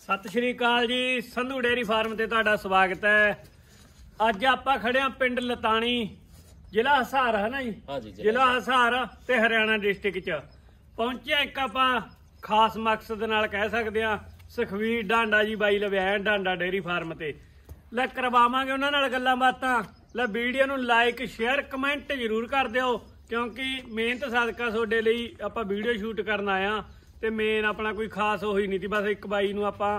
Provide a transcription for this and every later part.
सत श्री अकाल जी। Sandhu dairy farm ते तुहाडा स्वागत है। अज आपां खड़े हां पिंड लताणी, जिला हिसार है ना जी? हाँ जी, जिला हिसार ते हरियाणा डिस्ट्रिक्ट च पहुंचे। एक आपां खास मकसद नाल कह सकदे हां, सुखवीर ढांडा जी बाई लव्याए ढांडा डेयरी फार्म ते लै करवावांगे उन्हां नाल गल्लां बातां। लै वीडियो नूं लाइक शेयर कमेंट जरूर कर दिओ, क्योंकि मेहनत सदका तुहाडे लई आपां वीडियो शूट करन आए हां। ਤੇ ਮੇਨ ਆਪਣਾ ਕੋਈ ਖਾਸ ਹੋਈ ਨਹੀਂ ਸੀ, ਬਸ ਇੱਕ ਬਾਈ ਨੂੰ ਆਪਾਂ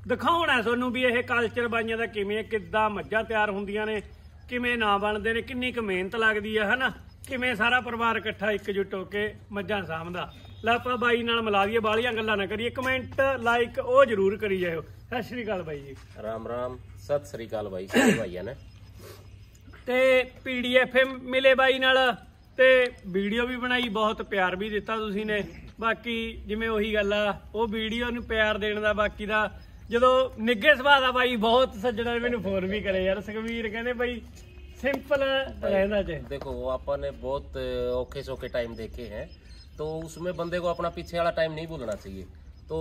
ਦਿਖਾਉਣਾ ਤੁਹਾਨੂੰ ਵੀ ਇਹ ਕਲਚਰ ਬਾਈਆਂ ਦਾ ਕਿਵੇਂ, ਕਿੱਦਾਂ ਮੱਝਾਂ ਤਿਆਰ ਹੁੰਦੀਆਂ ਨੇ, ਕਿਵੇਂ ਨਾ ਬਣਦੇ ਨੇ, ਕਿੰਨੀ ਕੁ ਮਿਹਨਤ ਲੱਗਦੀ ਹੈ ਹਨਾ, ਕਿਵੇਂ ਸਾਰਾ ਪਰਿਵਾਰ ਇਕੱਠਾ ਇਕਜੁੱਟ ਹੋ ਕੇ ਮੱਝਾਂ ਸਾਂਭਦਾ। ਲੈ ਆਪਾਂ ਬਾਈ ਨਾਲ ਮਿਲਾ ਦਈਏ, ਬਾਹਲੀਆਂ ਗੱਲਾਂ ਨਾ ਕਰੀਏ, ਕਮੈਂਟ ਲਾਈਕ ਉਹ ਜ਼ਰੂਰ ਕਰੀ ਜਾਇਓ। ਸਤਿ ਸ਼੍ਰੀ ਅਕਾਲ ਬਾਈ ਜੀ। राम राम, सत श्री अकाल भाई सारे भाइयों ने। ਤੇ PDF ਮਿਲੇ ਬਾਈ ਨਾਲ ਤੇ ਵੀਡੀਓ ਵੀ ਬਣਾਈ, ਬਹੁਤ ਪਿਆਰ ਵੀ ਦਿੱਤਾ ਤੁਸੀਂ ਨੇ। ਬਾਕੀ ਜਿਵੇਂ ਉਹੀ ਗੱਲ ਆ, ਉਹ ਵੀਡੀਓ ਨੂੰ ਪਿਆਰ ਦੇਣ ਦਾ, ਬਾਕੀ ਦਾ ਜਦੋਂ ਨਿੱਘੇ ਸੁਭਾਅ ਦਾ ਬਾਈ ਬਹੁਤ ਸੱਜਣਾ ਨੇ ਮੈਨੂੰ ਫੋਨ ਵੀ ਕਰੇ ਯਾਰ, ਸੁਖਵੀਰ ਕਹਿੰਦੇ ਬਾਈ सिंपल रहना चाहिए। देखो अपन ने बहुत औखे सौखे टाइम देखे हैं, तो उसमें बंदे को अपना पीछे वाला टाइम नहीं भूलना चाहिए। तो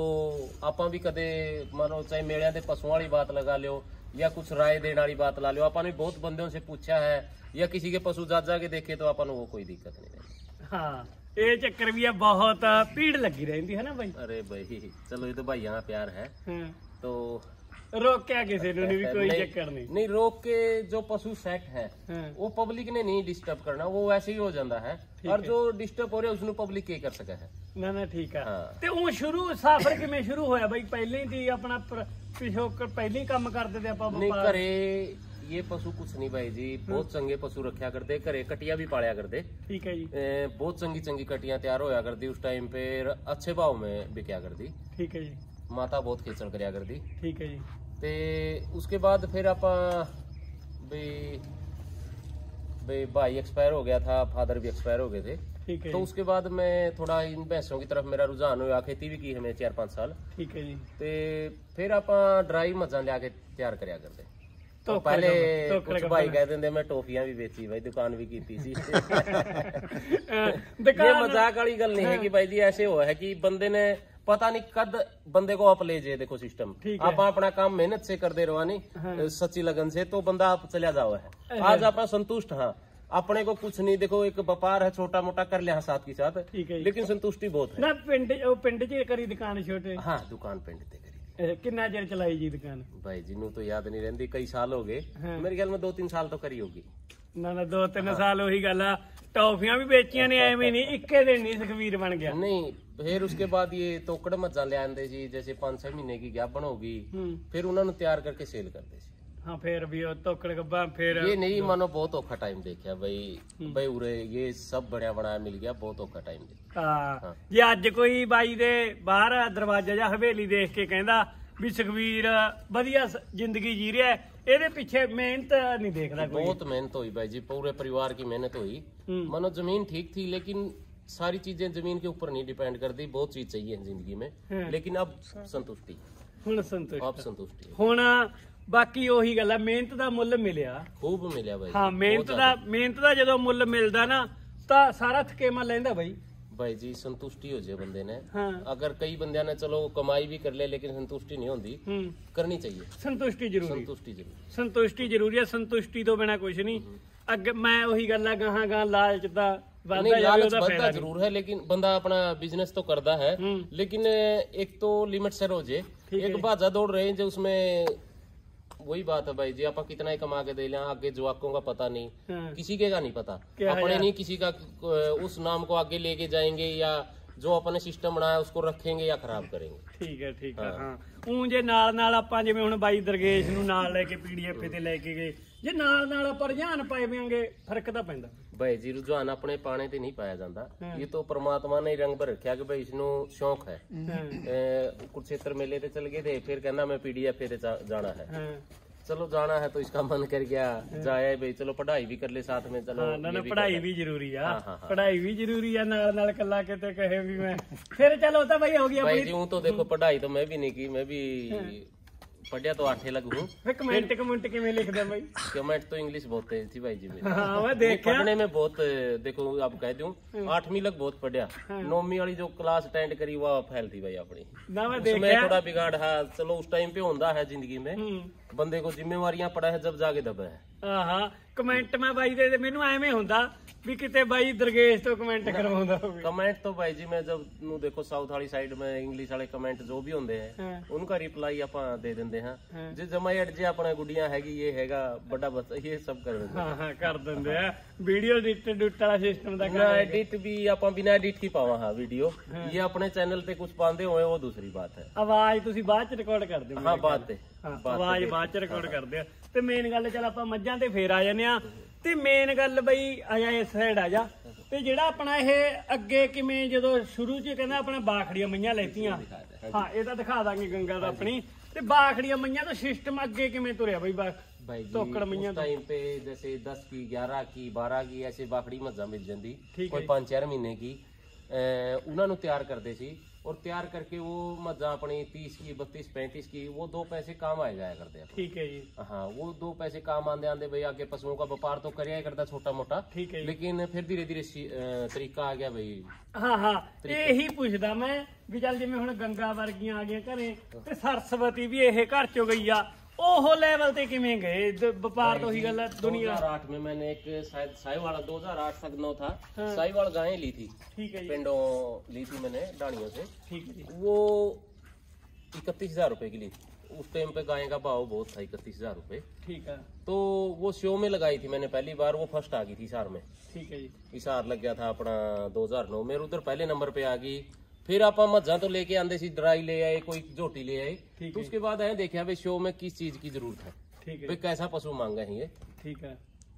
आप भी कदे मानो चाहे मेड़िया के पशुओं वाली बात लगा लो या कुछ राय देने वाली बात ला लो, अपन ने बहुत बंदों से पूछा है या किसी के पशु जा के देखे, तो अपन वो कोई दिक्कत नहीं रहती। हाँ ये चक्कर भी है, बहुत भीड़ लगी रहती है ना भाई। अरे भाई चलो, ये तो भाई यहाँ प्यार है। तो रोक्या किसी ने भी कोई चक्कर नहीं रोक के जो पशु सेट है वो पब्लिक ने नहीं डिस्टर्ब करना, वो वैसे ही हो जाता है। और जो डिस्टर्ब हो रहा है उसਨੂੰ पब्लिक ਕੀ ਕਰ ਸਕੇ ਹੈ ਨਾ ਨਾ ਠੀਕ ਆ। ਤੇ ਉਹ ਸ਼ੁਰੂ ਸਫ਼ਰ ਕਿਵੇਂ ਸ਼ੁਰੂ ਹੋਇਆ ਬਾਈ? ਪਹਿਲਾਂ ਹੀ ਸੀ ਆਪਣਾ ਪਿਛੋਕਰ, ਪਹਿਲਾਂ ਹੀ ਕੰਮ ਕਰਦੇ ਤੇ ਆਪਾਂ ਨਹੀਂ ਘਰੇ ये पशु कुछ नहीं भाई जी, बहुत चंगे पशु रखा करते, घरे कटिया भी पालिया करते। ठीक है जी। बहुत चंगी चंगी कटियां तैयार होया करती उस टाइम पे, अच्छे भाव में बिकया करती। ठीक है जी। माता बहुत खेचल करया करती। ठीक है जी। ते उसके बाद फिर आप भाई एक्सपायर हो गया था, फादर भी एक्सपायर हो गए थे। ठीक है। तो उसके बाद मैं थोड़ा इन भैंसों की तरफ मेरा रुझान हुआ, खेती भी की हमें 4-5 साल। ठीक है जी। ते फिर आप ड्राई मज्जा लिया के तैयार करया करते। तो पहले कुछ भाई कहते थे मैं टॉफियां भी बेची भाई, दुकान भी की थी। ये मजाक वाली गल नहीं है कि भाई जी ऐसे हुआ है कि बंदे ने पता नहीं कद बंदे को आप ले जाए। देखो सिस्टम आप अपना काम मेहनत से करते रहो, नहीं सच्ची लगन से, तो बंदा आप चला जाओ है। आज आप संतुष्ट, हाँ अपने को कुछ नहीं, देखो एक व्यापार है छोटा मोटा कर लिया साथ के साथ, लेकिन संतुष्टि बहुत है ना। पिंड च करी दुकान छोटे? हाँ दुकान पिंड ते करी। कितना चेर चलाई जी दुकान? भाई जी नू तो याद नहीं रहती, कई साल हो गए। मेरे ख्याल में 2-3 साल तो करी होगी। ना ना 2-3 साल ਉਹੀ ਗੱਲ ਆ। ਟੌਫੀਆਂ ਵੀ ਵੇਚੀਆਂ ਨੇ, ਐਵੇਂ ਨਹੀਂ ਇੱਕੇ ਦਿਨ ਨਹੀਂ ਸੁਖਵੀਰ ਬਣ ਗਿਆ। नहीं फिर उसके बाद ये टोकड़ मज्जा ले आंदे जी, जैसे 5-6 महीने की गाभण होगी, फिर उन्होंने तैयार करके सेल करते सी। हाँ फिर भी टोकड़ गब्बा फिर ये नहीं मानो बहुत औखा टाइम देखा भाई उरे ये सब बढ़िया बनाया मिल गया, बहुत औखा टाइम देखा। हाँ जे अज कोई बाई दे बाहर दरवाजा ਜਾਂ ਹਵੇਲੀ ਦੇਖ ਕੇ ਕਹਿੰਦਾ ਵੀ ਸੁਖਵੀਰ ਵਧੀਆ ਜ਼ਿੰਦਗੀ ਜੀ ਰਿਹਾ, ਇਹਦੇ ਪਿੱਛੇ ਮਿਹਨਤ नहीं देखदा कोई। बहुत मेहनत हुई भाई जी, पूरे परिवार की मेहनत हुई। मानो जमीन ठीक थी, लेकिन सारी चीजें जमीन के ऊपर नहीं डिपेंड करती, बहुत चीज चाहिए जिंदगी में, लेकिन अब संतुष्टि, ਹੁਣ ਸੰਤੁਸ਼ਟ, अब संतुष्टि ਹੁਣ ਬਾਕੀ ਉਹੀ ਗੱਲ ਆ, ਮਿਹਨਤ ਦਾ ਮੁੱਲ ਮਿਲਿਆ, खूब मिलिया भाई। ਹਾਂ ਮਿਹਨਤ ਦਾ ਜਦੋਂ ਮੁੱਲ ਮਿਲਦਾ ਨਾ ਤਾਂ ਸਾਰਾ ਥਕੇਮਾ ਲੈਂਦਾ ਬਾਈ। भाई जी संतुष्टि हो जाए बंदे ने। हाँ। अगर कई बंदे ने चलो कमाई भी कर ले, लेकिन संतुष्टि नहीं होती, करनी चाहिए। संतुष्टि जरूरी, संतुष्टि जरूरी, संतुष्टि जरूरी है। संतुष्टि तो बिना कुछ नहीं। अगे मैं वही गल गां गां लालच दा बढ़ता जरूर है, लेकिन बंदा अपना बिजनेस तो करता है, लेकिन एक तो लिमिट से हो जाए। एक भाजा दौड़ रहे हैं जो उसमें वही बात है भाई जी, आप कितना ही कमा के दे लें, आगे जवाकों का पता नहीं, किसी के का नहीं पता, अपने नहीं किसी का उस नाम को आगे लेके जाएंगे या जो अपने सिस्टम बनाया उसको रखेंगे या खराब करेंगे। ठीक है ठीक है। हाँ ਊਂ ਜੇ ਨਾਲ ਆਪਾਂ ਜਿਵੇਂ ਹੁਣ ਬਾਈ ਦਰਗੇਸ਼ ਨੂੰ ਨਾਲ ਲੈ ਕੇ PDF ਤੇ ਲੈ ਕੇ ਗਏ, ਜੇ ਨਾਲ ਆਪਾਂ ਰੁਝਾਨ ਪਾਏ ਵਿਆਂਗੇ ਫਰਕ ਤਾਂ ਪੈਂਦਾ भाई जी। रुझान अपने पाने ते नहीं पाया जाता, ये तो परमात्मा ने रंग भर रखा कि भाई इसनू शौक है। कुरुक्षेत्र मेले ते चल गए थे, फिर कहना मैं PDF ते जाना है। चलो जाना है तो इसका मन कर गया, जाए भाई चलो पढ़ाई भी कर ले साथ में। चलो ना पढ़ाई भी जरूरी है, पढ़ाई भी जरूरी है, नाल कला के ते कहे भी मैं फिर चलो तो भाई हो गया भाई जी। तो देखो पढ़ाई तो मैं भी नहीं की, मैं भी पढ़िया तो 8 लग हूँ। फिर कमेंट किवें लिखदे भाई? कमेंट तो इंग्लिश बहुत तेज थी भाई जी मेरी। हाँ मैं देखा पढ़ने में बहुत, देखो आप कह दूं 8वीं लग बहुत पढ़िया, 9वीं वाली जो क्लास अटेंड करी वो फेल थी भाई अपनी ना। मैं उसमें देखा थोड़ा बिगाड़ है। चलो उस टाइम पे होता है जिंदगी में, बंदे को जिम्मेवारियां पड़ा है जब जाके दबे है। ਹਾਂ ਕਮੈਂਟ ਮੈਂ ਬਾਈ ਦੇ ਮੈਨੂੰ ਐਵੇਂ ਹੁੰਦਾ ਵੀ ਕਿਤੇ ਬਾਈ ਦਰਗੇਸ਼ ਤੋਂ ਕਮੈਂਟ ਕਰਵਾਉਂਦਾ ਹੋਵੇ। कमेंट तो भाई जी मैं जब नू देखो साउथ वाली साइड में इंग्लिश वाले कमेंट जो भी होंगे हैं उनका रिप्लाई ਆਪਾਂ ਦੇ ਦਿੰਦੇ ਹਾਂ। ਜੇ ਜਮਾਈ ਅੜ ਜੇ ਆਪਣਾ ਗੁੱਡੀਆਂ ਹੈਗੀ ਇਹ ਹੈਗਾ ਵੱਡਾ ਬੱਚਾ ਇਹ ਸਭ ਕਰ ਦਿੰਦੇ। ਹਾਂ ਹਾਂ ਕਰ ਦਿੰਦੇ ਆ। ਵੀਡੀਓ ਐਡਿਟ ਡੁੱਟ ਵਾਲਾ ਸਿਸਟਮ ਦਾ ਨਾ ਐਡਿਟ ਵੀ ਆਪਾਂ ਬਿਨਾ ਐਡਿਟ ਕੀ ਪਾਵਾਂ ਹਾਂ ਵੀਡੀਓ, ਇਹ ਆਪਣੇ ਚੈਨਲ ਤੇ ਕੁਝ ਪਾਉਂਦੇ ਹੋਏ ਉਹ ਦੂਸਰੀ ਬਾਤ ਹੈ। ਆਵਾਜ਼ ਤੁਸੀਂ ਬਾਅਦ ਚ ਰਿਕਾਰਡ ਕਰਦੇ ਹੋ? ਹਾਂ ਬਾਤ ਤੇ ਆਵਾਜ਼ ਬਾਅਦ ਚ ਰਿਕਾਰਡ ਕਰਦੇ ਆ। ਤੇ ਮੇਨ ਗੱਲ ਚੱਲ ਆਪਾਂ ਮੱਝਾਂ ਤੇ ਫੇਰ ਆ ਜਾਂਦੇ ਆ। ਤੇ ਮੇਨ ਗੱਲ ਬਈ ਆਇਆ ਇਸ ਸਾਈਡ ਆ ਜਾ। ਤੇ ਜਿਹੜਾ ਆਪਣਾ ਇਹ ਅੱਗੇ ਕਿਵੇਂ ਜਦੋਂ ਸ਼ੁਰੂ ਚ ਕਹਿੰਦਾ ਆਪਣਾ ਬਾਖੜੀਆਂ ਮਈਆਂ ਲੈਤੀਆਂ, ਹਾਂ ਇਹ ਤਾਂ ਦਿਖਾ ਦਾਂਗੇ ਗੰਗਾ ਦਾ ਆਪਣੀ। ਤੇ ਬਾਖੜੀਆਂ ਮਈਆਂ ਦਾ ਸਿਸਟਮ ਅੱਗੇ ਕਿਵੇਂ ਤੁਰਿਆ ਬਈ? भाई जी टोकड़ मैया उस टाइम पे जैसे 10 की 11 की 12 की ऐसे बाखड़ी मज्जा मिल जाती, ठीक कोई 5-4 महीने की उन्होंने तैयार करते सी और तैयार करके वो मज्जा अपनी 30 की 32-35 की वो 2 पैसे काम आ जाया करते हैं। ठीक है जी। हाँ वो 2 पैसे काम आंदे आंदे भाई आगे पशुओं का व्यापार तो करिया करता छोटा मोटा, ठीक है, लेकिन फिर धीरे धीरे तरीका आ गया भाई। हाँ हाँ यही पूछदा मैं भी चल जिवें हुण गंगा वर्गियां आ गई घरे ते सरस्वती भी ਇਹ ਘਰ ਚੋਂ ਗਈ ਆ, ओह लेवल ते किवें गए व्यापार? तो ही गल है दुनिया। 2008 में मैंने एक शायद साहिवाल 2008 तक 9 था, साहिवाल गायें ली थी। ठीक है जी। पिंडों ली थी मैंने डाणियों से। ठीक है जी। वो 31,000 रुपए की ली थी। उस टाइम पे गाय का भाव बहुत था, 31,000 रुपए। ठीक है। तो वो शो में लगाई थी मैंने पहली बार, वो फर्स्ट आ गई थी हिसार में। ठीक है जी। हिसार लग गया था अपना 2009 में, उधर पहले नंबर पे आ गई। फिर आप मज्जा तो लेके आंदे सी, ड्राई ले आए, कोई झोटी ले आए। तो उसके बाद आए देखा भाई शो में किस चीज की जरूरत है, ठीक है भाई कैसा पशु मांगा है ये। ठीक है।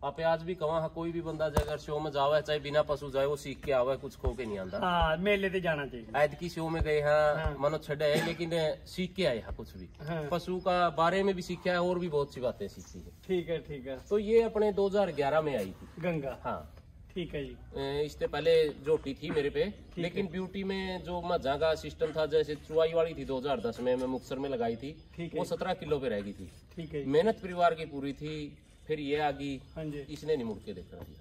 आप आज भी कहा कोई भी बंदा अगर शो में जावे चाहे बिना पशु जाए वो सीख के आवे, कुछ खो के नहीं आंदा। हाँ मेले ते जाना चाहिए। ऐद की शो में गए हाँ मनो छड़े है, लेकिन सीख के आए हाँ कुछ भी। पशु का बारे में भी सीखा है और भी बहुत सी बातें सीखी है। ठीक है। ठीक है। तो ये अपने 2011 में आई थी गंगा। हाँ ठीक है जी। इससे पहले झोटी थी मेरे पे, लेकिन ब्यूटी में जो मज्जा का सिस्टम था, जैसे चुवाई वाली थी 2010 में मैं मुक्तसर में लगाई थी, वो 17 किलो पे रह गई थी। ठीक है। मेहनत परिवार की पूरी थी। फिर ये आ गई, हाँ जी। इसने नहीं मुड़ के देखा दिया।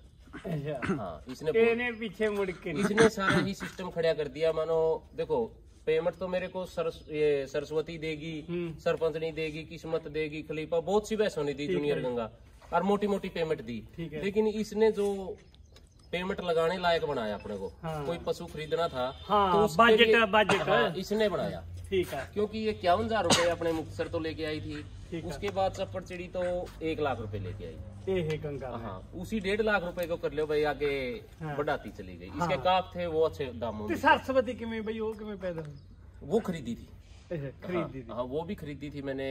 अच्छा। हाँ इसने पीछे मुड़ के इसने सारा ही सिस्टम खड़ा कर दिया। मानो देखो पेमेंट तो मेरे को सरस्वती देगी, सरपंचनी देगी, किस्मत देगी, खलीफा बहुत सी बहसों ने दी, जूनियर गंगा और मोटी मोटी पेमेंट दी। लेकिन इसने जो पेमेंट लगाने लायक बनाया अपने को। हाँ। कोई पशु खरीदना था तो बजट इसने बनाया। ठीक है। क्योंकि ये 51,000 रुपए अपने मुक्तसर तो लेके आई थी, उसके बाद चप्पड़ चिड़ी तो 1 लाख रुपए लेके आई। गंगा। हाँ उसी 1.5 लाख रुपए को कर लो भाई, आगे बढ़ाती चली गई। इसके काफ थे वो अच्छे दामों में। सरस्वती किमें भाई वो किमें पैदा हुई? वो खरीदी थी। खरीदी थी। हाँ वो भी खरीदी थी मैंने,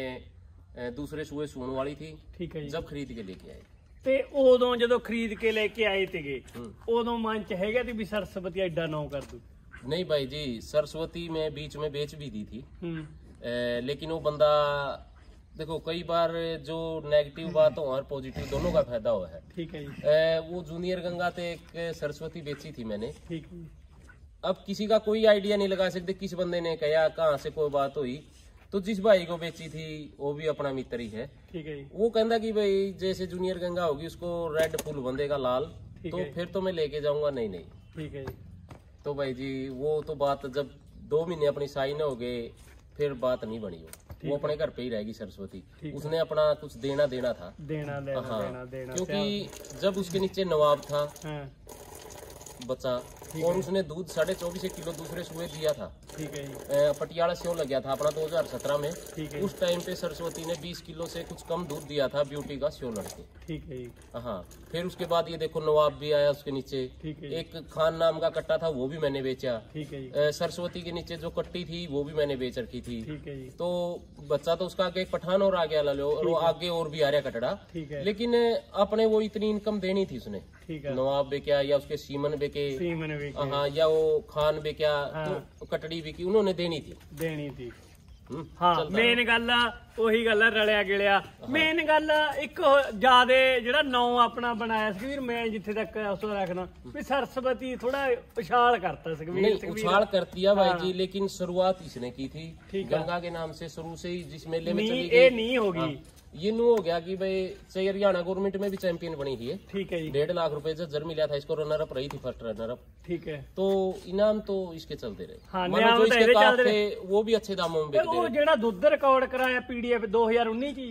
दूसरे सूए सून वाली थी। ठीक है। जब खरीद के लेके आई ਤੇ ਉਦੋਂ ਜਦੋਂ ਖਰੀਦ ਕੇ ਲੈ ਕੇ ਆਏ ਤੇਗੇ ਉਦੋਂ ਮਨ ਚ ਹੈਗਾ ਤੇ ਵੀ ਸਰਸਵਤੀ ਐਡਾ ਨਾਂ ਕਰ ਦੂ? नहीं भाई जी, सरस्वती में बीच में बेच भी दी थी, लेकिन वो बंदा देखो कई बार जो नेगेटिव बात हो और पॉजिटिव दोनों का फायदा हुआ है। ठीक है जी। वो जूनियर गंगा ते एक सरस्वती बेची थी मैंने। ठीक है। अब किसी का कोई आइडिया नहीं लगा सकते किस बंदे ने कहा कहाँ से कोई बात हुई, तो जिस भाई को बेची थी वो भी अपना मित्र ही है। ठीक है। वो कहता कि भाई जैसे जूनियर गंगा होगी उसको रेड फुल बंदेगा लाल, तो फिर तो मैं लेके जाऊंगा। नहीं। ठीक है। तो भाई जी वो तो बात जब 2 महीने अपनी साई न हो गए फिर बात नहीं बनी। वो अपने घर पे ही रहेगी सरस्वती। उसने अपना कुछ देना था, देना क्योंकि जब उसके नीचे नवाब था बच्चा और उसने दूध 24.5 किलो दूसरे सुबह दिया था। ठीक है। पटियाला शो लग गया था अपना 2017 में। ठीक है। उस टाइम पे सरस्वती ने 20 किलो से कुछ कम दूध दिया था ब्यूटी का शो लड़के। ठीक है। हाँ फिर उसके बाद ये देखो नवाब भी आया उसके नीचे। ठीक है। एक खान नाम का कट्टा था वो भी मैंने बेचा। ठीक है। सरस्वती के नीचे जो कट्टी थी वो भी मैंने बेच रखी थी। ठीक है। तो बच्चा तो उसका आगे एक पठान और आ गया लो, और वो आगे और भी आ रहा कटड़ा। ठीक है। लेकिन अपने वो इतनी इनकम देनी थी उसने। ठीक है। नवाब बेचा या उसके सीमन बेके, हाँ या वो खान बेचा, तो कटड़ी बिकी उन्होंने देनी थी। हाँ मेन गल ਉਹੀ ਗੱਲ ਹੈ, ਰਲਿਆ ਗਿਲਿਆ। ਮੇਨ ਗੱਲ ਇੱਕ ਜਿਆਦੇ ਜਿਹੜਾ ਨਾਂ ਆਪਣਾ ਬਣਾਇਆ ਸੁਖਵੀਰ, ਮੈਂ ਜਿੱਥੇ ਤੱਕ ਉਸ ਰੱਖਦਾ ਵੀ ਸਰਸਵਤੀ थोड़ा उछाल करता है। नहीं उछाल करती है भाई जी, लेकिन शुरुआत इसने की थी गंगा के नाम से, शुरू से ही जिस मेले में चली गई। ये नहीं होगी, ये न्यू हो गया कि भाई से हरियाणा गवर्नमेंट में भी चैंपियन बनी थी। ठीक है जी। 1.5 लाख रुपए से जर मिला था इसको, रनर अप रही थी, फर्स्ट रनर अप। ठीक है, तो इनाम तो इसके चलते रहे। हाँ, जो इसके काफ थे वो भी अच्छे दामों में बिकते रहे। जेड़ा दुध रिकॉर्ड कराया पीडीएफ 2019 की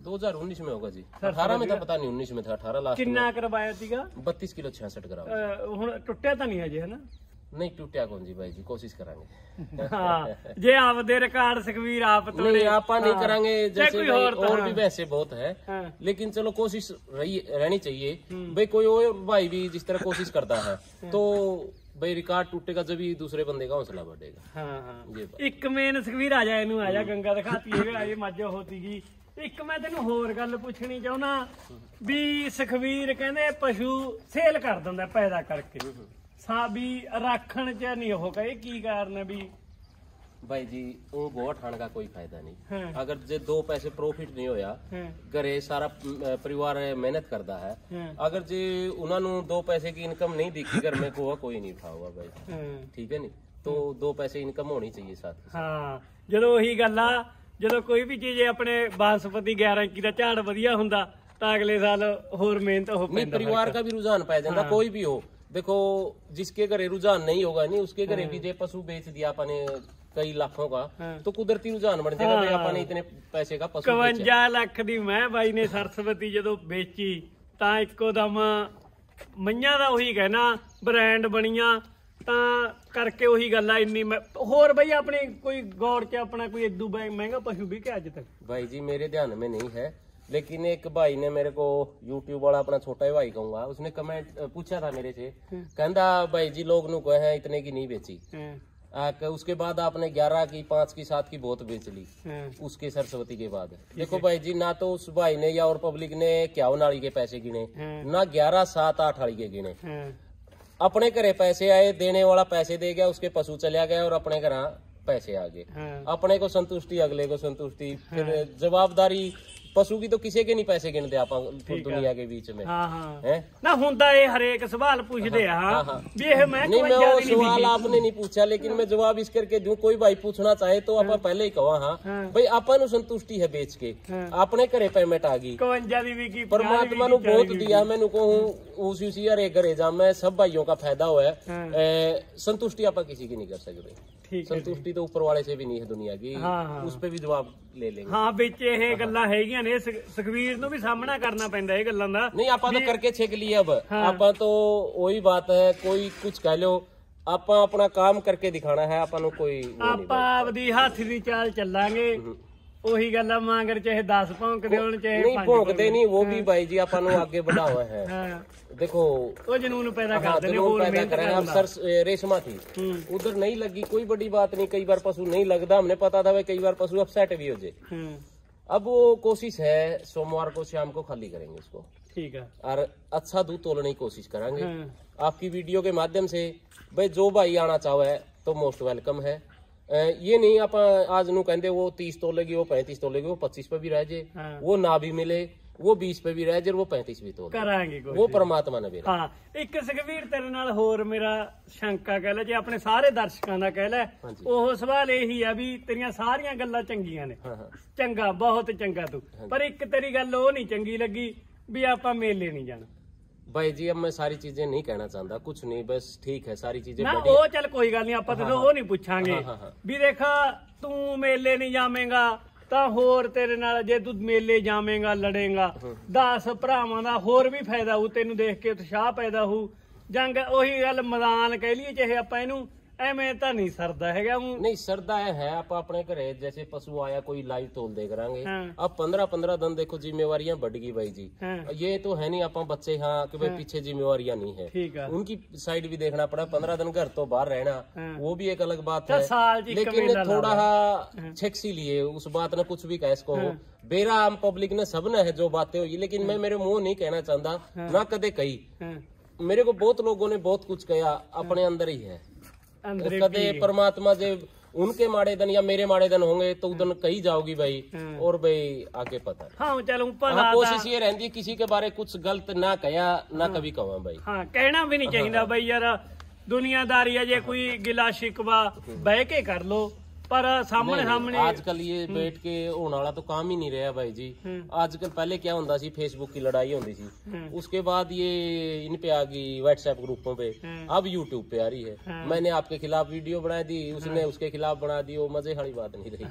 2019 में होगा जी, 18 में था पता नहीं, 19 में था, 18 लास्ट कितना करवाया सीगा? 32 किलो 66 ग्राम। हुण टुट्टिया तो नहीं है जी, है ना? नहीं टूटिया कौन जी भाई जी, कोशिश करांगे। हाँ, जे आपदे रिकॉर्ड सुखवीर आप तो नहीं आपा नहीं करांगे, जैसे और भी वैसे बहुत है, लेकिन चलो कोशिश रहनी चाहिए भाई। कोई और भाई भी जिस तरह कोशिश करता है तो भाई रिकॉर्ड टूटेगा जब ही दूसरे बंदे का हौसला बढ़ेगा। हाँ हाँ, एक मेन सुखवीर आ जाए नू, आ जा गंगा दिखाती है, ये मज होती गी। ਇੱਕ ਮੈਂ ਤੈਨੂੰ ਹੋਰ ਗੱਲ ਪੁੱਛਣੀ ਚਾਹੁੰਦਾ ਵੀ ਸੁਖਵੀਰ ਕਹਿੰਦੇ ਪਸ਼ੂ ਸੇਲ ਕਰ ਦਿੰਦਾ ਪੈਦਾ ਕਰਕੇ, ਵੀ ਰੱਖਣ ਚ ਨਹੀਂ ਉਹ ਕਹੇ ਕੀ ਕਾਰਨ ਹੈ ਵੀ? भाई जी वो गोट खाने का कोई फायदा नहीं। अगर जे 2 पैसे प्रॉफिट नहीं होया, घरे सारा परिवार मेहनत करता है, अगर जे उन्होंने 2 पैसे की इनकम नहीं दिखी घर में कोई नहीं उठाऊगा भाई। ठीक है नी, तो 2 पैसे इनकम होनी चाहिए साथ। हाँ, ਜਦੋਂ ਉਹੀ ਗੱਲ ਆ, ਜਦੋਂ ਕੋਈ ਵੀ ਚੀਜ਼ ਆਪਣੇ ਬਾਸਪਤੀ 11 ਕੀ ਦਾ ਝਾੜ ਵਧੀਆ ਹੁੰਦਾ ਤਾਂ ਅਗਲੇ ਸਾਲ ਹੋਰ ਮਿਹਨਤ ਹੋ ਪੈਂਦਾ। परिवार का भी रुझान पाया जाता, कोई भी हो। देखो जिसके घरे रुझान नहीं होगा नहीं, उसके घरे भी जे पशु बेच दिया अपने कई लाखों का, तो कुदरती रुझान बन जाएगा भाई अपने इतने पैसे का पशु 52 ਲੱਖ ਦੀ ਮੈਂ ਬਾਈ ਨੇ ਸਰਸਵਤੀ ਜਦੋਂ ਵੇਚੀ ਤਾਂ ਇੱਕੋ ਦਮ ਮਈਆਂ ਦਾ ਉਹੀ ਕਹਿਣਾ ਬ੍ਰਾਂਡ ਬਣੀਆਂ ਤਾਂ ਕਰਕੇ ਉਹੀ ਗੱਲ ਆ। ਇੰਨੀ ਹੋਰ ਬਈ ਆਪਣੀ ਕੋਈ ਗੌਰ ਚ ਆਪਣਾ ਕੋਈ ਇਦੂ ਮਹਿੰਗਾ ਪਸ਼ੂ ਵੀ ਕਿ ਅੱਜ ਤੱਕ? भाई जी मेरे ध्यान में नहीं है, लेकिन एक भाई ने मेरे को YouTube वाला अपना छोटा भाई कहूंगा, उसने कमेंट पूछा था मेरे से, कहता भाई जी लोग नु कहे हैं इतने की नहीं बेची, उसके बाद आपने 11 की 5 की 7 की बहुत बेच ली उसके सरस्वती के बाद। देखो भाई जी ना तो उस भाई ने या और पब्लिक ने 51 वाली के पैसे गिने, ना 11, 7, 8 वाली के गिने। अपने घरे पैसे आए, देने वाला पैसे दे गया, उसके पशु चलिया गया और अपने घर पैसे आ गए। अपने को संतुष्टि, अगले को संतुष्टि, फिर जवाबदारी। पशु की तो किसी के नहीं पैसे गिनते आप दुनिया के बीच में। है ना हुंदा ये हरेक सवाल पूछते हैं भी ये मैं नहीं, मैं वो सवाल आपने नहीं पूछा, लेकिन मैं जवाब इस करके दूं। कोई भाई पूछना चाहे तो आप पहले ही कहो हाँ भाई अपन संतुष्टि है बेच के, अपने घरे पेमेंट आ गई, परमात्मा ने बहुत दिया। मैंने कहूँ उसी हरे घरे जा मैं सब भाइयों का फायदा हुआ है। संतुष्टि आप किसी की नहीं कर सकते, संतुष्टि तो ऊपर वाले से भी नहीं है दुनिया की। उस पे भी जवाब ले लेंगे। हाँ ਵਿੱਚ ਇਹ ਗੱਲਾਂ ਹੈਗੀਆਂ ਨੇ, ਸੁਖਵੀਰ ਨੂੰ ਵੀ ਸਾਹਮਣਾ ਕਰਨਾ ਪੈਂਦਾ ਇਹ ਗੱਲਾਂ ਦਾ। नहीं आप तो करके चेक लिया, अब आप तो वही बात है, कोई कुछ कह लो, आप अपना काम करके दिखाना है। अपन कोई आप ਆਪਦੀ ਹੱਥ ਦੀ ਚਾਲ ਚੱਲਾਂਗੇ, ਉਹੀ ਗੱਲ ਆ। ਮਾਂਗਰ ਚਾਹੇ 10 ਭੌਂਕਦੇ ਹੋਣ ਚਾਹੇ नहीं भौंकते नहीं, वो भी भाई जी अपन आगे बढ़ा हुआ है। देखो वो जुनून पैदा करते हैं, जुनून पैदा कर रहे हैं। अब सर रेशमा थी उधर नहीं लगी, कोई बड़ी बात नहीं। कई बार पशु नहीं लगता, हमने पता था भाई कई बार पशु अपसेट भी हो जाए। अब वो कोशिश है सोमवार को शाम को खाली करेंगे उसको, ठीक है, और अच्छा दूध तोलने की कोशिश करेंगे। आपकी वीडियो के माध्यम से भाई जो भाई आना चाहे तो मोस्ट वेलकम है। ये नहीं आप आज नू कहते वो 30 तोलेगी, वो 35 तोलेगी, वो 25 पे भी रह जाए, वो ना भी मिले, वो 20 पे भी रह जाए, वो 35 भी तोल करांगे, वो परमात्मा ने मेरा। हाँ, ਇੱਕ ਸੁਖਵੀਰ ਤੇਰੇ ਨਾਲ ਹੋਰ ਮੇਰਾ ਸ਼ੰਕਾ ਕਹਿ ਲੈ, ਜੇ ਆਪਣੇ ਸਾਰੇ ਦਰਸ਼ਕਾਂ ਦਾ ਕਹਿ ਲੈ, ਉਹ ਸਵਾਲ ਇਹੀ ਆ ਵੀ ਤੇਰੀਆਂ ਸਾਰੀਆਂ ਗੱਲਾਂ ਚੰਗੀਆਂ ਨੇ, ਚੰਗਾ ਬਹੁਤ ਚੰਗਾ ਤੂੰ, ਪਰ ਇੱਕ ਤੇਰੀ ਗੱਲ ਉਹ ਨਹੀਂ ਚੰਗੀ ਲੱਗੀ ਵੀ ਆਪਾਂ ਮੇਲੇ ਨਹੀਂ ਜਾਣਾ। भाई जी अब मैं सारी चीजें नहीं कहना चाहता, कुछ नहीं, बस ठीक है सारी चीजें ना वो चल कोई गल नहीं, आप वो नहीं पूछांगे भी देखा तू मेले नहीं जावेगा ਤਾਂ ਹੋਰ ਤੇਰੇ ਨਾਲ ਜੇ ਤੂੰ ਮੇਲੇ ਜਾਵੇਂਗਾ ਲੜੇਗਾ 10 ਭਰਾਵਾਂ ਦਾ ਹੋਰ ਵੀ ਫਾਇਦਾ ਹੋਊ, ਤੈਨੂੰ ਦੇਖ ਕੇ ਉਤਸ਼ਾਹ ਪੈਦਾ ਹੋਊ। ਜੰਗ ਉਹੀ ਗੱਲ मैदान कह लिए चाहे ਆਪਾਂ ਇਹਨੂੰ ਐਵੇਂ ਤਾਂ ਨਹੀਂ ਸਰਦਾ ਹੈਗਾ। नहीं सरदा है आप अपने घरे जैसे पशु आया कोई लाइव तोल दे करांगे। अब 15-15 दिन देखो जिम्मेवारियां बढ़ गई भाई जी। ये तो है नहीं आप बच्चे हाँ कि भाई पीछे जिम्मेवारियां नहीं है, उनकी साइड भी देखना पड़ा। 15 दिन घर तो बाहर रहना वो भी एक अलग बात है, लेकिन थोड़ा छेक्सी लिए उस बात ने कुछ भी कह इसको बेरा आम पब्लिक ने सब ने है जो बातें हुई, लेकिन मैं मेरे मुंह नहीं कहना चाहता ना कदे कही। मेरे को बहुत लोगों ने बहुत कुछ कहा, अपने अंदर ही है। कदे परमात्मा जे उनके माड़े दिन या मेरे माड़े दिन होंगे तो उधर कही जाओगी भाई, और भाई आगे पता नहीं। हाँ चलो हाँ, कोशिश ये रहती है किसी के बारे कुछ गलत ना कहा ना कभी कहा भाई। हाँ कहना भी नहीं चाहिए भाई यार, दुनियादारी है, जे कोई गिला शिकवा बह के कर लो, पर सामने आजकल ये बैठ के होने वाला तो काम ही नहीं रहा भाई जी। आजकल पहले क्या होता सी, फेसबुक की लड़ाई होती थी, उसके बाद ये इन पे आ गई व्हाट्सएप ग्रुपों पे, अब यूट्यूब पे आ रही है। मैंने आपके खिलाफ वीडियो बना दी, उसने उसके खिलाफ बना दी, वो मजे वाली बात नहीं रही।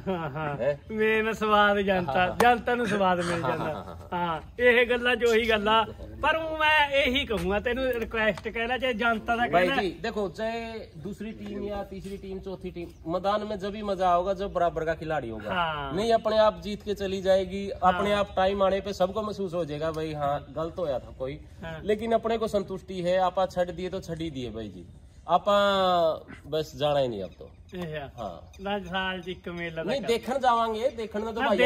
मेन स्वाद जनता नु स्वाद मिल जाता। हाँ ये गल्ला जो ही गल्ला, पर मैं यही कहूंगा तेन रिक्वेस्ट कहना चाहे जनता का भाई जी। देखो चाहे दूसरी टीम या तीसरी टीम चौथी टीम, मैदान में जब भी मजा होगा जब बराबर का खिलाड़ी होगा। नहीं अपने आप जीत के चली जाएगी, अपने आप टाइम आने पे सबको महसूस हो जाएगा भाई हाँ गलत होया था कोई, लेकिन अपने को संतुष्टि है, आपा छड़ दिए तो छड़ी दिए भाई जी, आपा बस जाना ही नहीं अब तो। नहीं देखने जावांगे, देखने तो भाई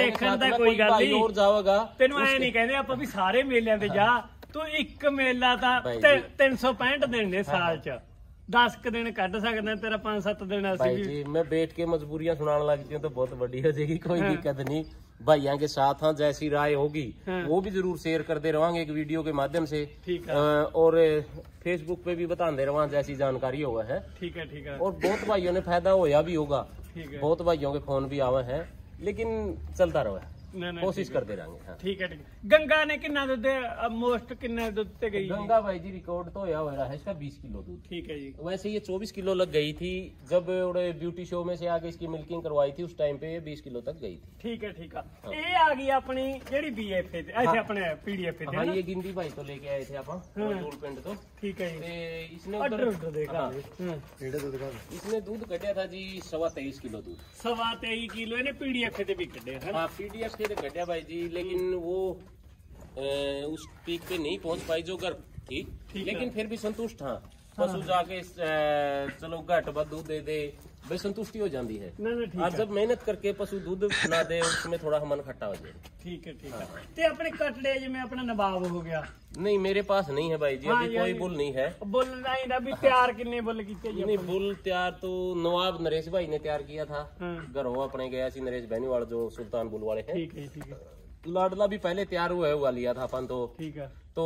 कोई गल नहीं और जाओगा, तेन नहीं कहते आप भी सारे मेलिया ते जा, तू एक मेला था 365 दिन ने साल च 10 दिन कट सकते, तेरा 5-7 दिन भाई जी। मैं बैठ के मजबूरियां सुनाने लगती हूँ तो बहुत बड़ी हो जाएगी, कोई दिक्कत नहीं भाइयों के साथ। हाँ जैसी राय होगी वो भी जरूर शेयर करते रहोगे एक वीडियो के माध्यम से, और फेसबुक पे भी बताते रहो जैसी जानकारी होगा है। ठीक है। और बहुत भाइयों ने फायदा होया भी होगा, बहुत भाइयों के फोन भी आवे हैं, लेकिन चलता रहो, कोशिश करते रहेंगे। हाँ। ठीक है। गंगा ने कितना दूध मोस्ट कितना दूध पे गई? गंगा भाई जी रिकॉर्ड तो होया है इसका 20 किलो दूध। ठीक है जी। वैसे ये 24 किलो लग गई थी जब ब्यूटी शो में से आके इसकी मिल्किंग करवाई थी, उस टाइम पे ये 20 किलो तक गई थी। ठीक है। ये आ गई अपनी जेडी बीएफए अपने पीडीएफ हाँ ये गिंदी भाई तो लेके आए थे आप पिंड तो। ठीक है। इसने दूध कटिया था जी 23.25 किलो दूध। 23.25 किलो ने पीडीएफ भी कटे। हाँ पीडीएफ के घटिया भाई जी, लेकिन वो उस पीक पे नहीं पहुंच पाई जो घर थी, लेकिन फिर भी संतुष्ट। हाँ पशु जाके चलो घट बद दूध दे दे भाई संतुष्टि हो जाती है। आज जब मेहनत करके पशु दूध ना दे उसमें थोड़ा मन खट्टा हो जाए। ठीक है। ते अपने कटड़े में अपना नवाब हो गया? नहीं मेरे पास नहीं है भाई जी, अभी कोई बुल नहीं है। बुल नहीं अभी तैयार कितने बुल किए? नहीं बुल तैयार तो नवाब नरेश भाई ने तैयार किया था, घरों अपने गया सी नरेश बहनीवाल जो सुल्तान बुल वाले हैं। ठीक है। लाडला भी पहले तैयार हुआ लिया था अपन तो। ठीक है। तो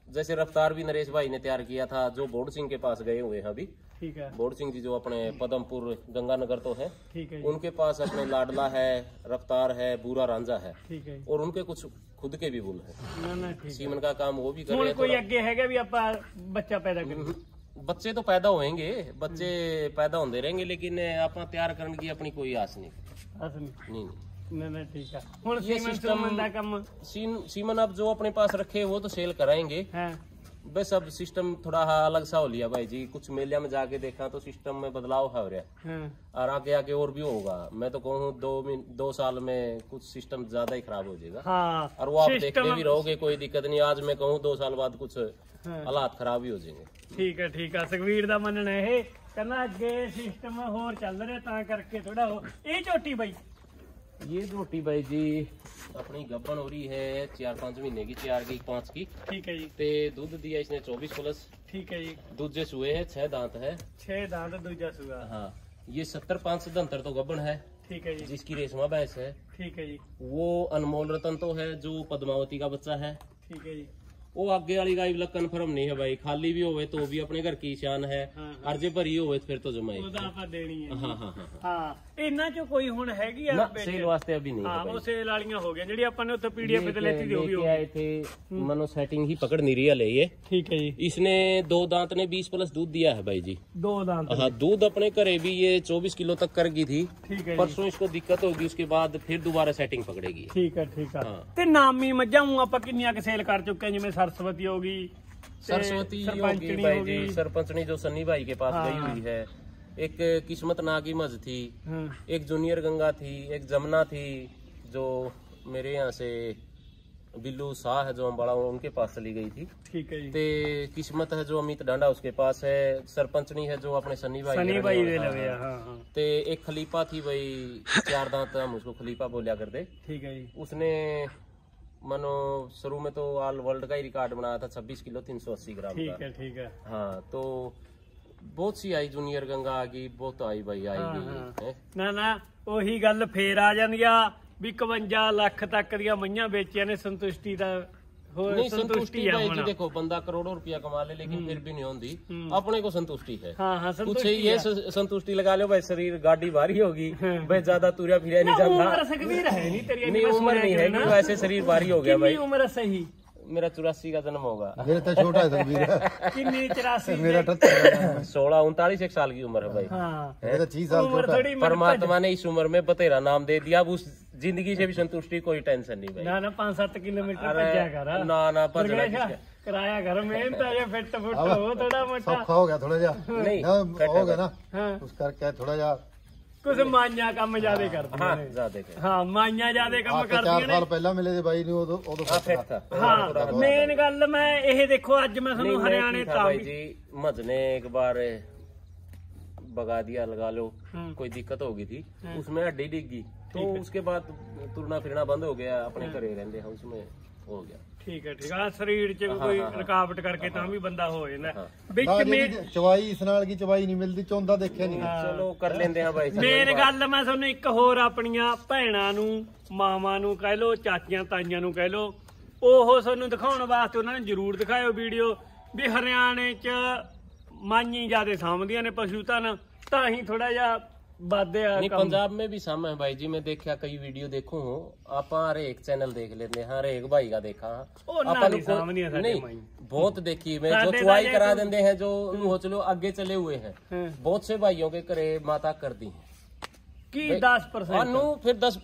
जैसे रफ्तार भी नरेश भाई ने तैयार किया था, जो बोर्ड सिंह के पास गए हुए हैं अभी। ठीक है। बोर्ड सिंह जी जो अपने पदमपुर गंगानगर तो है। ठीक है। उनके पास अपने लाडला है, रफ्तार है, बूरा रांझा है। ठीक है। और उनके कुछ खुद के भी बुल है। सीमन का काम वो भी कर रहे हैं। कोई आगे है भी आप बच्चा पैदा कर? बच्चे तो पैदा होंगे, बच्चे पैदा होते रहेंगे, लेकिन आप तैयार करने की अपनी कोई आस नहीं। नहीं। ठीक है। ये सिस्टम सीमन अब जो अपने पास रखे वो तो सेल कराएंगे। बस अब सिस्टम थोड़ा अलग सा हो लिया भाई जी, कुछ मेलिया में जाके देखा तो सिस्टम में बदलाव हो रहा है, और आगे आगे और भी होगा। मैं तो कहूँ 2 साल में कुछ सिस्टम ज्यादा ही खराब हो जाएगा। और वो आप देखते भी रहोगे, कोई दिक्कत नहीं। आज मैं कहूँ 2 साल बाद कुछ हालात खराब ही हो जाएंगे। ठीक है। सुखवीर का मनना है कहना अगे सिस्टम होर चल रहा ता करके थोड़ा हो। ये झोटी भाई, ये झोटी भाई जी अपनी गब्बन हो रही है 4-5 महीने की, 4 की 5 की। ठीक है जी। ते दूध दिया इसने 24 प्लस। ठीक है जी। दूजे सुए है, 6 दांत है। 6 दांत दूजा सुआ। हाँ ये 70-5-77 तो गब्बन है। ठीक है जी। जिसकी रेशमा भैंस है। ठीक है जी। वो अनमोल रतन तो है जो पद्मावती का बच्चा है। ठीक है जी। वो आगे वाली गाय भी कन्फर्म नहीं है भाई, खाली भी होवे तो भी अपने घर की शान है। और जे भरी होवे फिर तो जमाई देनी है। हाँ इन्ना चो कोई हुन हैगी सेल वास्ते अभी नहीं है। वो सेल वालियां हो गया जेडी अपन ने उत्ते पीडीएफ पे लेती दी होगी। आए थे मनो सेटिंग ही पकड़ नहीं रही है ये। ठीक है जी। इसने 2 दांत ने 20 प्लस दूध दिया है भाई जी। 2 दांत? हाँ दूध अपने घरे भी ये 24 किलो तक कर गई थी। ठीक है। परसों इसको दिक्कत होगी, उसके बाद फिर दोबारा सेटिंग पकड़ेगी। ठीक है। ते नामी मज्जां आप किन्नियां के सेल कर चुके हैं, जिवें सरस्वती होगी, सरस्वती होगी भाई जी, सरपंचनी जो सन्नी भाई के पास गई हुई है। एक किस्मत ना की मज थी, एक जूनियर गंगा थी, एक जमुना थी जो मेरे यहाँ से बिल्लू शाह है जो अम्बाड़ा उनके पास चली गई थी। ठीक है जी। ते किस्मत है जो अमित डांडा उसके पास है। सरपंचनी है जो अपने सन्नी भाई दे लगे। ते एक खलीफा थी भाई 4 दांत, हम उसको खलीफा बोलिया करते। ठीक है जी। उसने मानो शुरू में तो ऑल वर्ल्ड का ही रिकॉर्ड बनाया था 26 किलो 380 ग्राम का। ठीक है। हाँ तो बहुत सी आई, जूनियर गंगा आ गई, बहुत आई भाई, आई गई। ਨਾ ਨਾ ਉਹੀ ਗੱਲ ਫੇਰ ਆ ਜਾਂਦੀ ਆ ਵੀ 51 ਲੱਖ ਤੱਕ ਦੀਆਂ ਮਈਆਂ ਵੇਚੀਆਂ ਨੇ, ਸੰਤੁਸ਼ਟੀ ਦਾ नहीं संतुष्टि भाई जी, देखो बंदा करोड़ों रुपया कमा ले लेकिन फिर भी नहीं होती, अपने को संतुष्टि है। हाँ, कुछ ये संतुष्टि लगा लो भाई, शरीर गाड़ी भारी होगी भाई, ज्यादा तुरिया फिर नहीं जाता। नहीं उम्र नहीं है कि वैसे शरीर भारी हो गया भाई। उम्र सही मेरा 84 का जन्म होगा। मेरा तो छोटा है तकबीर। कितनी 84? मेरा 16 39 एक साल की उम्र है भाई। मेरा 6 साल छोटा है। परमात्मा ने इस उम्र में बतेरा नाम दे दिया, अब उस जिंदगी से भी संतुष्टि, कोई टेंशन नहीं भाई। ना 5-7 किलोमीटर भज्या कर, ना कराया घर मेहनत है, फिट फुट हो थोड़ा मोटा, सौखा हो गया थोड़ा जा, नहीं हो गया ना उस करके थोड़ा जा कुछ माइया ਕੰਮ ਜ਼ਿਆਦੇ ਕਰਦੀਆਂ ਨੇ। ਹਾਂ ਮਾਈਆਂ ਜ਼ਿਆਦੇ ਕੰਮ ਕਰਦੀਆਂ ਨੇ। 4 ਸਾਲ ਪਹਿਲਾਂ ਮਿਲੇ ਤੇ ਬਾਈ ਨੂੰ ਉਦੋਂ ਹਾਂ ਮੇਨ ਗੱਲ ਮੈਂ ਇਹ ਦੇਖੋ, ਅੱਜ ਮੈਂ ਤੁਹਾਨੂੰ ਹਰਿਆਣੇ भाई जी मज ने एक बार भगा दिया लगा लो, कोई दिक्कत हो गई थी उसमें, हड्डी डिग गई तो उसके बाद तुरना फिरना बंद हो गया, अपने घरे रहते हैं, उसमें हो गया। ठीक है शरीर च कोई रुकावट करके ਤਾਂ ਵੀ ਬੰਦਾ ਹੋ ਜਾਂਦਾ ਵਿੱਚ। ਚਵਾਈ ਇਸ ਨਾਲ ਕੀ ਚਵਾਈ ਨਹੀਂ ਮਿਲਦੀ, ਚੌਂਦਾ ਦੇਖਿਆ ਨਹੀਂ। ਚਲੋ ਕਰ ਲੈਂਦੇ ਆ ਭਾਈ। ਮੇਨ ਗੱਲ ਮੈਂ ਤੁਹਾਨੂੰ ਇੱਕ ਹੋਰ ਆਪਣੀਆਂ ਭੈਣਾਂ ਨੂੰ, ਮਾਵਾਂ ਨੂੰ ਕਹਿ ਲੋ, ਚਾਚੀਆਂ ਤਾਈਆਂ ਨੂੰ ਕਹਿ ਲੋ, ਉਹ ਤੁਹਾਨੂੰ ਦਿਖਾਉਣ ਵਾਸਤੇ ਉਹਨਾਂ ਨੂੰ ਜ਼ਰੂਰ ਦਿਖਾਇਓ ਵੀਡੀਓ ਵੀ ਹਰਿਆਣੇ ਚ ਮਾਈਆਂ ਜਿਆਦੇ ਸਾਂਭਦੀਆਂ ਨੇ ਪਸ਼ੂ ਧਨ, ਤਾਂ ਹੀ ਥੋੜਾ ਜਿਹਾ नहीं पंजाब में भी साम है भाई जी, मैं देखा कई वीडियो देखू हूँ, आप हर एक चैनल देख लेते हैं, हर एक भाई का देखा नहीं, बहुत देखी मैं, जो चुवाई करा देते हैं, जो हो चलो आगे चले हुए हैं, बहुत से भाइयों के करे माता कर दी की 10%, फिर 10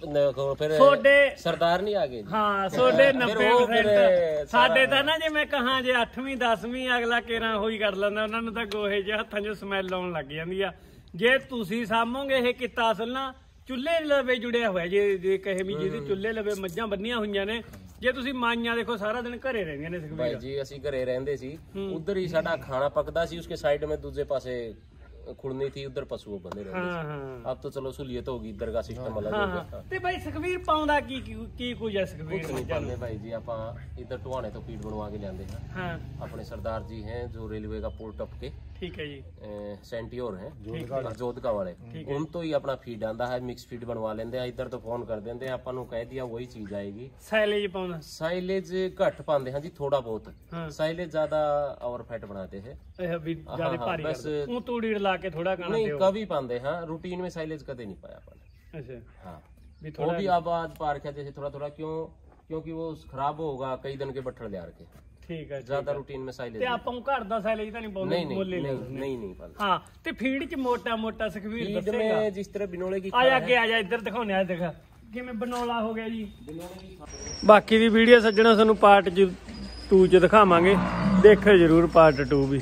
फिर सरदार नहीं आगे। हाँ 90% ਸਾਡੇ ਤਾਂ ਨਾ ਜਿਵੇਂ ਕਹਾਂ ਜੇ 8ਵੀਂ 10ਵੀਂ ਅਗਲਾ ਕੇਰਾਂ ਹੋਈ ਕਰ ਲੈਂਦਾ, ਉਹਨਾਂ ਨੂੰ ਤਾਂ ਗੋਹੇ ਜਿਹੇ ਹੱਥਾਂ 'ਚ ਸਮੈਲ ਆਉਣ ਲੱਗ ਜਾਂਦੀ ਆ। ਜੇ ਤੁਸੀਂ ਸਾਂਭੋਗੇ ਇਹ ਕਿੱਤਾ ਅਸਲ ਨਾ ਚੁੱਲ੍ਹੇ ਲਵੇ ਜੁੜਿਆ ਹੋਇਆ, ਜੇ ਕਹੇ ਵੀ ਜਿਹਦੇ ਚੁੱਲ੍ਹੇ ਲਵੇ ਮੱਝਾਂ ਬੰਨੀਆਂ ਹੋਈਆਂ ਨੇ, ਜੇ ਤੁਸੀਂ ਮਾਈਆਂ ਦੇਖੋ ਸਾਰਾ ਦਿਨ ਘਰੇ ਰਹਿੰਦੀਆਂ ਨੇ। ਭਾਈ ਜੀ ਅਸੀਂ ਘਰੇ ਰਹਿੰਦੇ ਸੀ, ਉਧਰ ਹੀ ਸਾਡਾ ਖਾਣਾ ਪੱਕਦਾ ਸੀ, ਉਸਕੇ ਸਾਈਡ में दूसरे पासे खुड़नी थी, उधर पशु बंधे रहते। अब तो चलो सहूलियत होगी, इधर का सिस्टम अलग हो गया। ਤੇ ਭਾਈ ਸੁਖਵੀਰ ਪਾਉਂਦਾ ਕੀ ਕੁਝ ਹੈ ਸੁਖਵੀਰ? नहीं पाते भाई जी, आप इधर टुहाने तो फीड बनवा के लाते हैं। अपने सरदार जी हैं जो रेलवे का पुल टप के, ठीक है जी, सेंटियोर है जोधका वाले, उन तो ही अपना फीड आंदा है, मिक्स फीड बनवा लेंगे। इधर तो फोन कर देंगे, अपन को कह दिया वही चीज आएगी। साइलेज पाउंदा? साइलेज घट पाते हैं जी, थोड़ा बहुत। साइलेज ज्यादा ओवर फैट बनाते हैं, बस तूड़ी के थोड़ा नहीं कभी पाते हैं, रूटीन में साइलेज कदे नहीं पाया अपन। अच्छा हाँ वो भी आबाद पार्क है, जैसे थोड़ा थोड़ा क्योंकि वो खराब होगा, कई दिन के बट्ठल ले रखे। ठीक है, ज्यादा रूटीन में साइलेज ਤੇ ਆਪਾਂ ਨੂੰ ਘਰ ਦਾ ਸਾਈਲੇਜ ਤਾਂ ਨਹੀਂ ਪਾਉਂਦੇ, ਨਹੀਂ ਪਾਉਂਦੇ। ਹਾਂ ਤੇ ਫੀਡ ਚ ਮੋਟਾ ਸੁਖਵੀਰ ਦੱਸੇਗਾ। फीड में जिस तरह बिनोले की ਆ ਜਾ ਇੱਧਰ ਦਿਖਾਉਣੇ ਆ, ਦਿਖਾ ਕਿਵੇਂ ਬਨੋਲਾ ਹੋ ਗਿਆ ਜੀ। ਬਾਕੀ ਦੀ ਵੀਡੀਓ ਸੱਜਣਾ ਤੁਹਾਨੂੰ ਪਾਰਟ 2 ਚ ਦਿਖਾਵਾਂਗੇ, ਦੇਖਿਓ ਜਰੂਰ ਪਾਰਟ 2 ਵੀ।